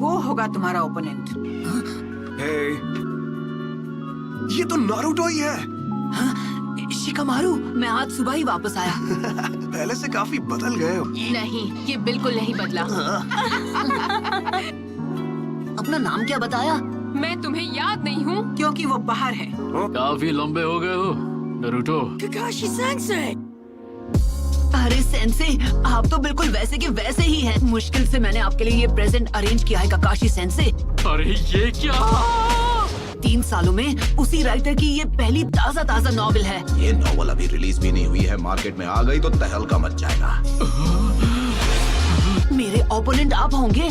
वो होगा तुम्हारा ओपोनेंट। हे, ये तो नारुतो ही है। शिकामारू, मैं आज सुबह ही वापस आया। पहले से काफी बदल गए हो। नहीं, ये बिल्कुल नहीं बदला। अपना नाम क्या बताया? मैं तुम्हें याद नहीं हूँ। क्योंकि वो बाहर है। काफी लंबे हो गए हो नारुतो। Kakashi sensei. अरे सेंसे, आप तो बिल्कुल वैसे के वैसे ही हैं। मुश्किल से मैंने आपके लिए ये प्रेजेंट अरेंज किया है काकाशी सेंसे। अरे ये क्या? 3 सालों में उसी राइटर की ये पहली ताजा नॉवेल है। ये नॉवल अभी रिलीज भी नहीं हुई है, मार्केट में आ गई तो तहलका मच जाएगा। मेरे ओपोनेंट आप होंगे।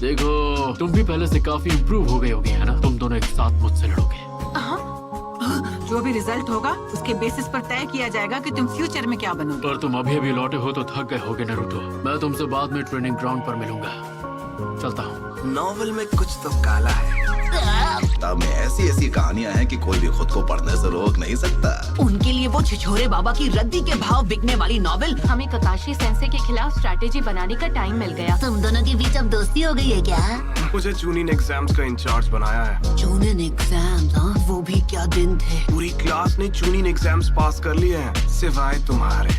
देखो, तुम भी पहले से काफी इम्प्रूव हो गए होगे, है ना? तुम दोनों एक साथ मुझसे लड़ोगे। जो भी रिजल्ट होगा उसके बेसिस पर तय किया जाएगा कि तुम फ्यूचर में क्या बनोगे। पर तुम अभी लौटे हो तो थक गए होगे नारुतो। मैं तुमसे बाद में ट्रेनिंग ग्राउंड पर मिलूंगा। चलता हूँ। नॉवल में कुछ तो काला है। किताब में ऐसी कहानियां हैं कि कोई भी खुद को पढ़ने से रोक नहीं सकता। उनके लिए वो छिछोरे बाबा की रद्दी के भाव बिकने वाली नॉवेल। हमें काकाशी सेंसे के खिलाफ स्ट्रैटेजी बनाने का टाइम मिल गया। तुम दोनों के बीच अब दोस्ती हो गई है क्या? मुझे जूनियर एग्जाम्स का इंचार्ज बनाया है। Junior exams? हाँ, वो भी क्या दिन थे। पूरी क्लास ने जूनियर एग्जाम्स पास कर लिए हैं, सिवाय तुम्हारे।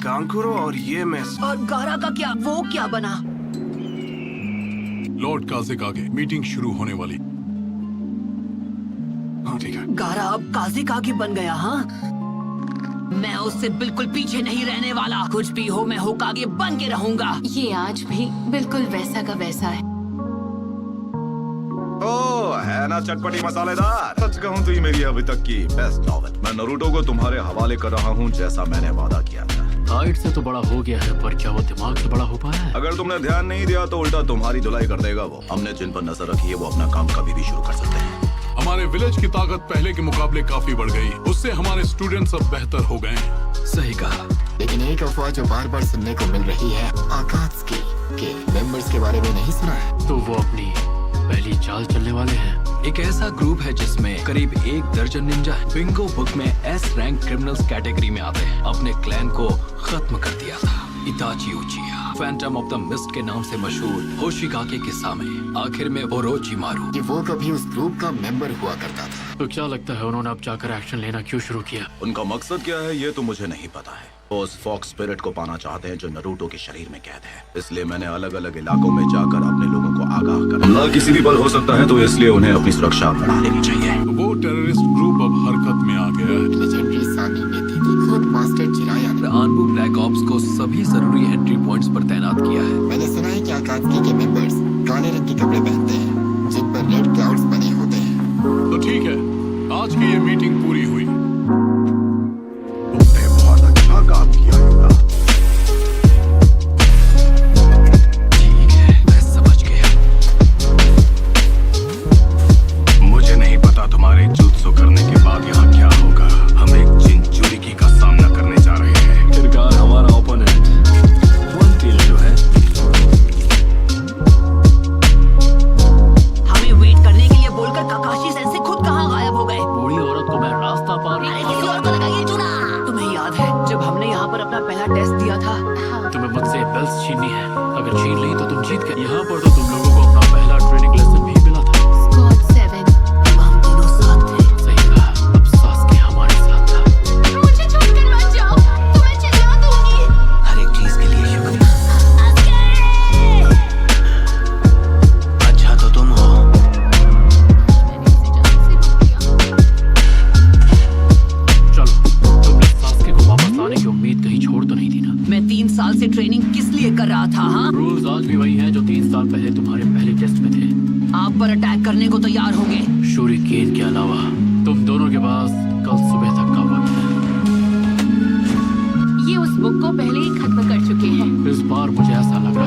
कांकुरो और ये मिस। और गारा का क्या? वो क्या बना? लॉर्ड काज़ेकागे, मीटिंग शुरू होने वाली। हाँ ठीक है। गारा अब काज़ेकागे बन गया। हाँ, मैं उससे बिल्कुल पीछे नहीं रहने वाला। कुछ भी हो, मैं होकागे बन के रहूंगा। ये आज भी बिल्कुल वैसा का वैसा है। ओ, है ना चटपटी मसालेदार। सच कहूँ तो ये मेरी अभी तक की बेस्ट नॉवेल। मैं नारुतो को तुम्हारे हवाले कर रहा हूँ, जैसा मैंने वादा किया था। हाइट से तो बड़ा हो गया है, पर क्या वो दिमाग से बड़ा हो पाया है? अगर तुमने ध्यान नहीं दिया तो उल्टा तुम्हारी धुलाई कर देगा वो। हमने जिन पर नजर रखी है वो अपना काम कभी भी शुरू कर सकते हैं। हमारे विलेज की ताकत पहले के मुकाबले काफी बढ़ गई। उससे हमारे स्टूडेंट्स अब बेहतर हो गए हैं। सही कहा, लेकिन एक अफवाह जो बार बार सुनने को मिल रही है, आकात्सुकी के मेंबर्स के बारे में नहीं सुना है? तो वो अपनी पहली चाल चलने वाले हैं। एक ऐसा ग्रुप है जिसमें करीब 1 दर्जन निंजा है। बिंगो बुक में एस रैंक क्रिमिनल्स कैटेगरी में आते हैं। अपने क्लैन को खत्म कर दिया था। इताची उचिया, फैंटम ऑफ द मिस्ट के नाम से मशहूर होशिकागे के सामने आखिर में ओरोचिमारू। कि वो कभी उस ग्रुप का मेंबर हुआ करता था। तो क्या लगता है उन्होंने अब जाकर एक्शन लेना क्यों शुरू किया? उनका मकसद क्या है ये तो मुझे नहीं पता है। वो उस फॉक्स स्पिरिट को पाना चाहते हैं जो नारुतो के शरीर में कैद है। इसलिए मैंने अलग अलग इलाकों में जाकर अपने लोगों को आगाह कर। हमला किसी भी पल हो सकता है, तो इसलिए उन्हें अपनी सुरक्षा बढ़ा लेनी चाहिए। वो टेररिस्ट ग्रुप अब हरकत में आ गया है। लेजेंडरी सानी ने दीदी खुद मास्टर चिराया ने आनबू ब्लैक ऑप्स को सभी जरूरी एंट्री पॉइंट्स पर तैनात किया है। मैंने सुना है कि आकात्सुकी के मेंबर्स काले रंग के कपड़े पहनते हैं, जिन पर रेड क्लाउड्स बने होते हैं। तो ठीक है, आज की ये मीटिंग पूरी हुई। तुमने बहुत अच्छा काम किया होगा। ठीक है, मैं समझ गया। मुझे नहीं पता तुम्हारे जुत्सु करने के बाद यहाँ क्या होगा। हम एक जिंचुरिकी का सामना करने जा रहे हैं। किरगार हमारा ओपोनेंट वंटिल जो है। हमें वेट करने के लिए बोलकर काकाशी सेंसे खुद कहाँ गायब हो गए? बूढ़ी औरत को मैं रास्ता पार। अरे किसी और को लगाइए चुना। तुम्हें याद है जब हमने यहाँ पर अपना पहला टेस्ट दिया था? तुम्हें मुझसे बेल्स छीननी है। अगर छीन ली तो तुम जीत गए। यहाँ पर तो तुम लोगों को अपना पहला ट्रेनिंग लेसन भी मिला था। स्क्वाड 7। हम दोनों साथ थे। सही कहा, अब सासुके हमारे साथ था। मुझे छोड़कर मत जाओ, तो मैं चिल्ला दूंगी। हर एक चीज के लिए शुक्रिया। अच्छा तो तुम हो। चलो, तुमने सासुके को वापस लाने की उम्मीद कहीं छोड़ तो नहीं दी ना? मैं 3 साल से ट्रेनिंग किस लिए कर रहा था? हाँ, रूल्स आज भी वही हैं जो 3 साल पहले तुम्हारे पहले टेस्ट में थे। आप पर अटैक करने को तैयार होंगे। शूरिकेन के अलावा तुम दोनों के पास कल सुबह तक का वक्त है। ये उस बुक को पहले ही खत्म कर चुके हैं। इस बार मुझे ऐसा लग रहा